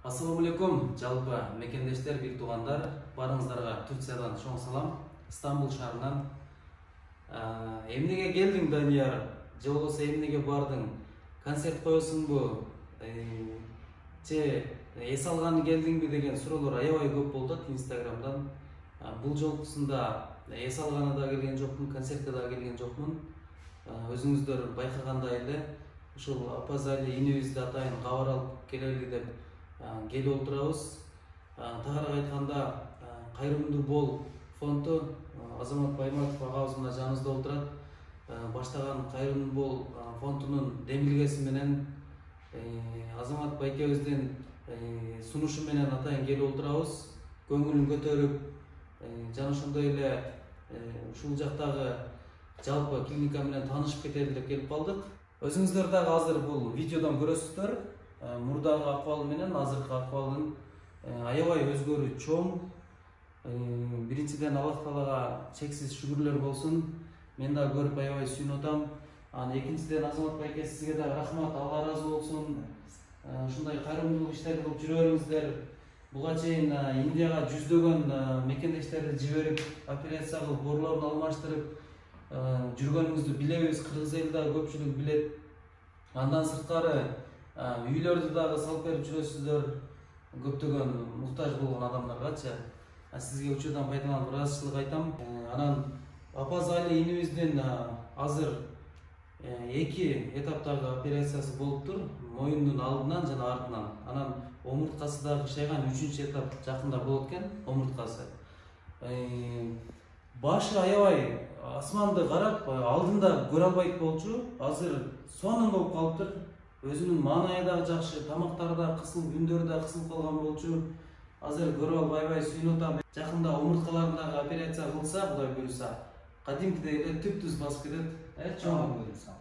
Assalamu алейкум, жалпы мекендештер, бир туугандар, барыңыздарга Турциядан чоң салам. Стамбул шаарынан. Эмнеге келдиң, Данияр? Же болбосо эмнеге бардың? Концерт коесуңбу? Же эс алганы келдиңби деген суроолор аябай көп болду Инстаграмдан. Бул жолкусунда эс алганы да келген жокмун, концертке да келген жокмун. Өзүңүздөр байкагандай эле ушул Апазали инибизди атайын кабар алып келели деп келип отурабыз. Тагыраак айтканда, Кайрымдуу бол фонду Азамат Байматов агабыз мына жаныбызда отурат. Баштаган Кайрымдуу бол фондунун демилгеси менен Азамат байкебиздин сунушу менен атайын келип отурабыз. Көңүлүн көтөрүп, жана ошондой эле ушул жактагы жалпы клиника менен таанышып кетели деп келип калдык. Өзүңүздөр дагы азыр бул видеодон көрөсүздөр. Мурдагы акыбалы менен азыркы акыбалынын аябай өзгөрүү чоң. Биринчиден Аллах Таалага чексиз шүгүрлөр болсун. Мен дагы көрүп аябай сүйүнүп атам. Экинчиден Азамат байке, сизге да рахмат, Алла ыраазы болсун. Ушундай кайрымдуулук иштерди кылып жүрө бериңиздер. Буга чейин Индияга жүздөгөн мекендештерди жиберип, операция кылып, ооруларын алмаштырып жүргөнүңүздү билебиз. Кыргыз эли дагы көпчүлүк билет. Андан сырткары үйлөрдү дагы салып берип жүрөсүздөр, көптөгөн муктаж болгон адамдаргачы. Сизге учурдан пайдаланып ыраазычылык айтам. Анан Апазали инибиздин азыр 2 этаптагы операциясы болуптур. Моюндун алдынан жана артынан. Анан омурткасы дагы кышайган, 3-чү этап жакында болот экен, омурткасы. Башы аябай асманды карап, алдында көрө албайт болчу. Азыр сонун болуп калыптыр. Өзүнүн маанайы дагы жакшы, тамактары да кысылып, үндөрү да кысылып калган болчу. Азыр көрүп алып аябай сүйүнүп атам. Жакында омурткаларын дагы операция кылса, Кудай буйруса, кадимкидей эле түп-түз басып кетет.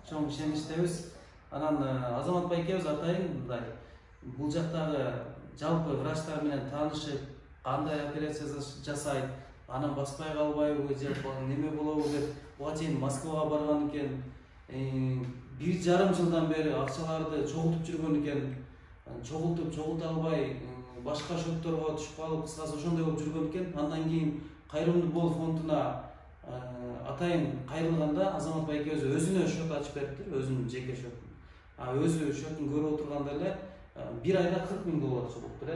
Чоң ишеничтебиз. Анан Азамат байкебиз атайын мындай бул жактагы жалпы врачтар менен таанышып, кандай операция жасайт, анан баспай калбайбы же неме болобу деп буга чейин Москвага барган экен. 1,5 жылдан бери акчаларды чогултуп жүргөн экен. Чогулта албай башка счетторго түшүп калып, кыскасы ошондой болуп жүргөн экен. Андан кийин Кайрымдуу бол фондуна атайын кайрылганда Азамат байкебиз өзүнө счет ачып бериптир, өзүнүн жеке счетун. Өзү счетун көрүп отурганда эле 1 айда $40,000 чогулуптур.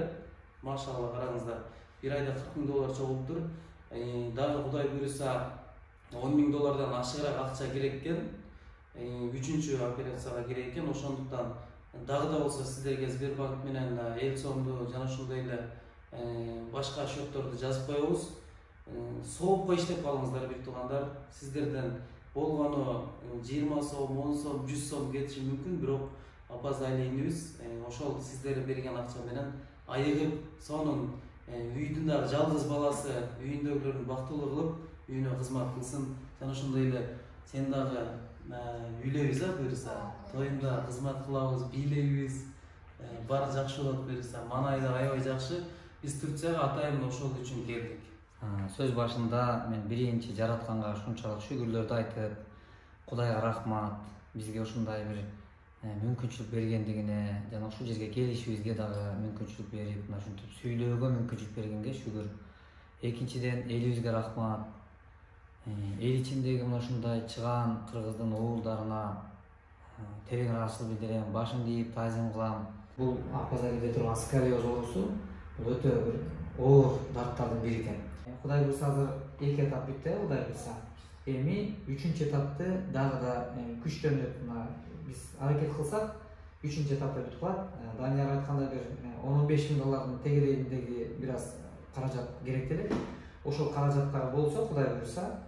Машалла, караңыздар. 1 айда $40,000 чогулуптур. Дагы Кудай буйруса $10,000 ашыгыраак акча керек экен. 3-чү операцияга керек экен. Ошондуктан дагы да болсо сиздерге Сбербанк менен Элсомду жана ошондой эле башка счетторду жазып коебуз. Соопко иштеп калыңыздар, бир туугандар. Сиздерден болгону 20 сом, 10 сом, 100 сом кетиши мүмкүн, бирок Апазали инибиз ошол сиздер берген акча менен айыгып, сонун үйдүн дагы жалгыз баласы, үйүндөгүлөрдүн бактылуу кылып, үйүнө кызмат кылсын. Жана ошондой эле сен дагы үйлөбүз, буюрса, тоюнда кызмат кылабыз, бийлейбиз. Баары жакшы болот буюрса, маанайы да аябай жакшы. Биз Турцияга атайын ошол үчүн келдик. Сөз башында мен биринчи жаратканга ушунчалык шүгүрлөрдү айтып, Кудайга рахмат, бизге ушундай бир мүмкүнчүлүк бергендигине, жана ушул жерге келишибизге дагы мүмкүнчүлүк берип, мына ушинтип сүйлөөгө мүмкүнчүлүк бергенге шүгүр. Экинчиден элибизге рахмат. Эл ичиндеги мына ушундай чыган кыргыздын уулдарына терең ыраазычылык билдирем, башымды ийип таазим кылам. Бул Апазалиде турган сколиоз оорусу бул өтө бир оор дарттардын бири экен. Кудай буйруса азыр 2 этап бүттү, Кудай буйруса. Эми 3-чү этапты дагы да күчтөнүп, мына биз аракет кылсак, 3-чү этапта бүтүп калат. Данияр айткандай бир $10-15,000 тегерегиндеги бир аз каражат керек эле. Ошол каражаттар болсо, Кудай буйруса,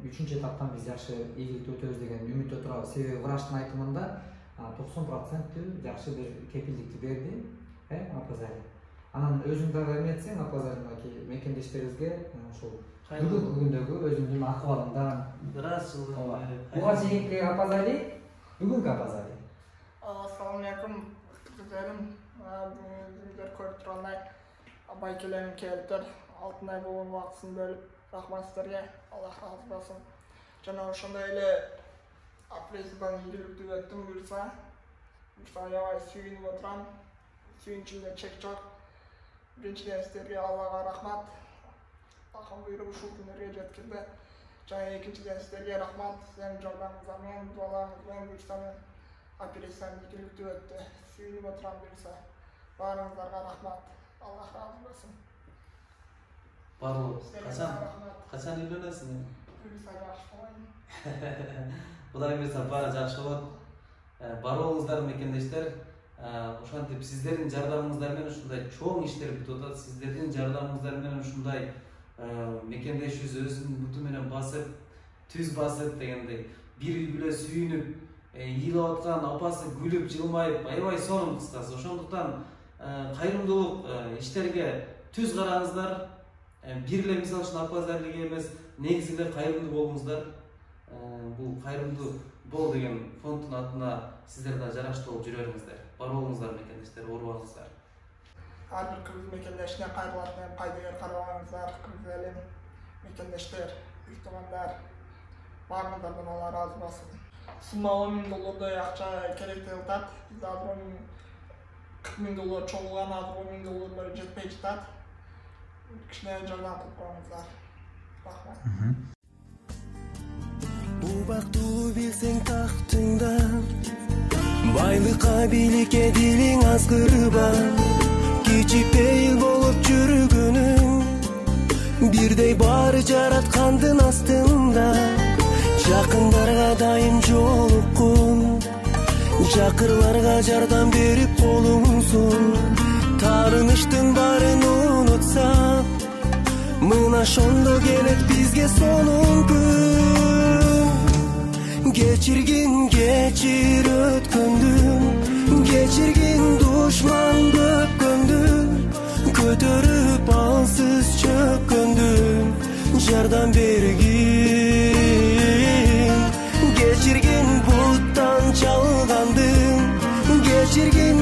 3-чү этаптан биз жакшы ийгиликти өтөбүз деген үмүттө турабыз. Себеби врачтын айтымында 90% жакшы бир кепилдикти берди, Апазали. Анан өзүң дагы эметсең, Апазалидеги мекендештерибизге ошол бүгүнкү күндөгү өзүңдүн акыбалыңдан ыраазычылык. Буга чейинки Апазали, бүгүнкү Апазали. Ассаламу алейкум, кыздарым. Бүгүндөр көрүп тургандай байкелерим келиптир. Алтынай болгон убактысын бөлүп, рахмат сиздерге. Аллах разы болсун. Жана ошондой эле операциядан ийгиликтүү өттүм буюрса. Аябай сүйүнүп отурам. сүйүнчүгүнө чек жок. Биринчиден сиздерге Аллага рахмат. Акын буйругу ушул күнөргө жеткирди. Жана экинчиден сиздерге рахмат. Сиздердин жардамыңыздар менен, дуаларыңыз менен буюрса мен операциям ийгиликтүү өттү. Сүйүнүп отурам буюрса. Баарыңыздарга рахмат. Аллах разы болсун. Барлық қашан үйлөнесің? Буюрса жакшы болайын. Кудай буюрса баары жакшы болот. Бар болуңуздар мекендештер. Ошентип сиздердин жардамыңыздар менен ушундай чоң иштер бүтүп атат. Сиздердин жардамыңыздар менен ушундай мекендешибиз өзүнүн буту менен басып, түз басып дегендей бир үй бүлө сүйүнүп, ыйлап аткан апасы күлүп, жылмайып, аябай сонун кыскасы. Ошондуктан кайрымдуулук иштерге түз караңыздар. Бир эле мисалы үчүн апазарлык эмес, негизи эле кайрымдуу болуңуздар. Бул кайрымдуу бол деген фонддун атына сиздер да жараштуу болуп жүрө бериңиздер. Бар болуңуздар мекендештер, оорубаңыздар. Ар бир кыргыз мекендешине кайрылат менен пайдагер карабаңыздар, кыргыз элим, мекендештер, үч туугандар. Баарыңыздардан Алла разы болсун. Сумма $10.000 акча керек деп атат. Биз азыр $40.000 чогулган, азыр $10.000 жетпей жатат. Кичине жардам кылып коюңуздар. Рахмат. Убактуу билсең тактыңда, байлыкка бийликке дилиң азгырба. Кичипейил болуп жүргөнүң, бирдей баары жараткандын астында. Жакындарга дайым жолуккун, жакырларга жардам берип колуң сун. Таарыныштын баарын унутса, мына ошондо келет бизге сонун күн. Кечиргин кечир өткөндү, кечиргин душман көпкөндү, көтөрүп алсыз чөккөндү, жардам бергин. Кечиргин буттан чалгандым, кечиргин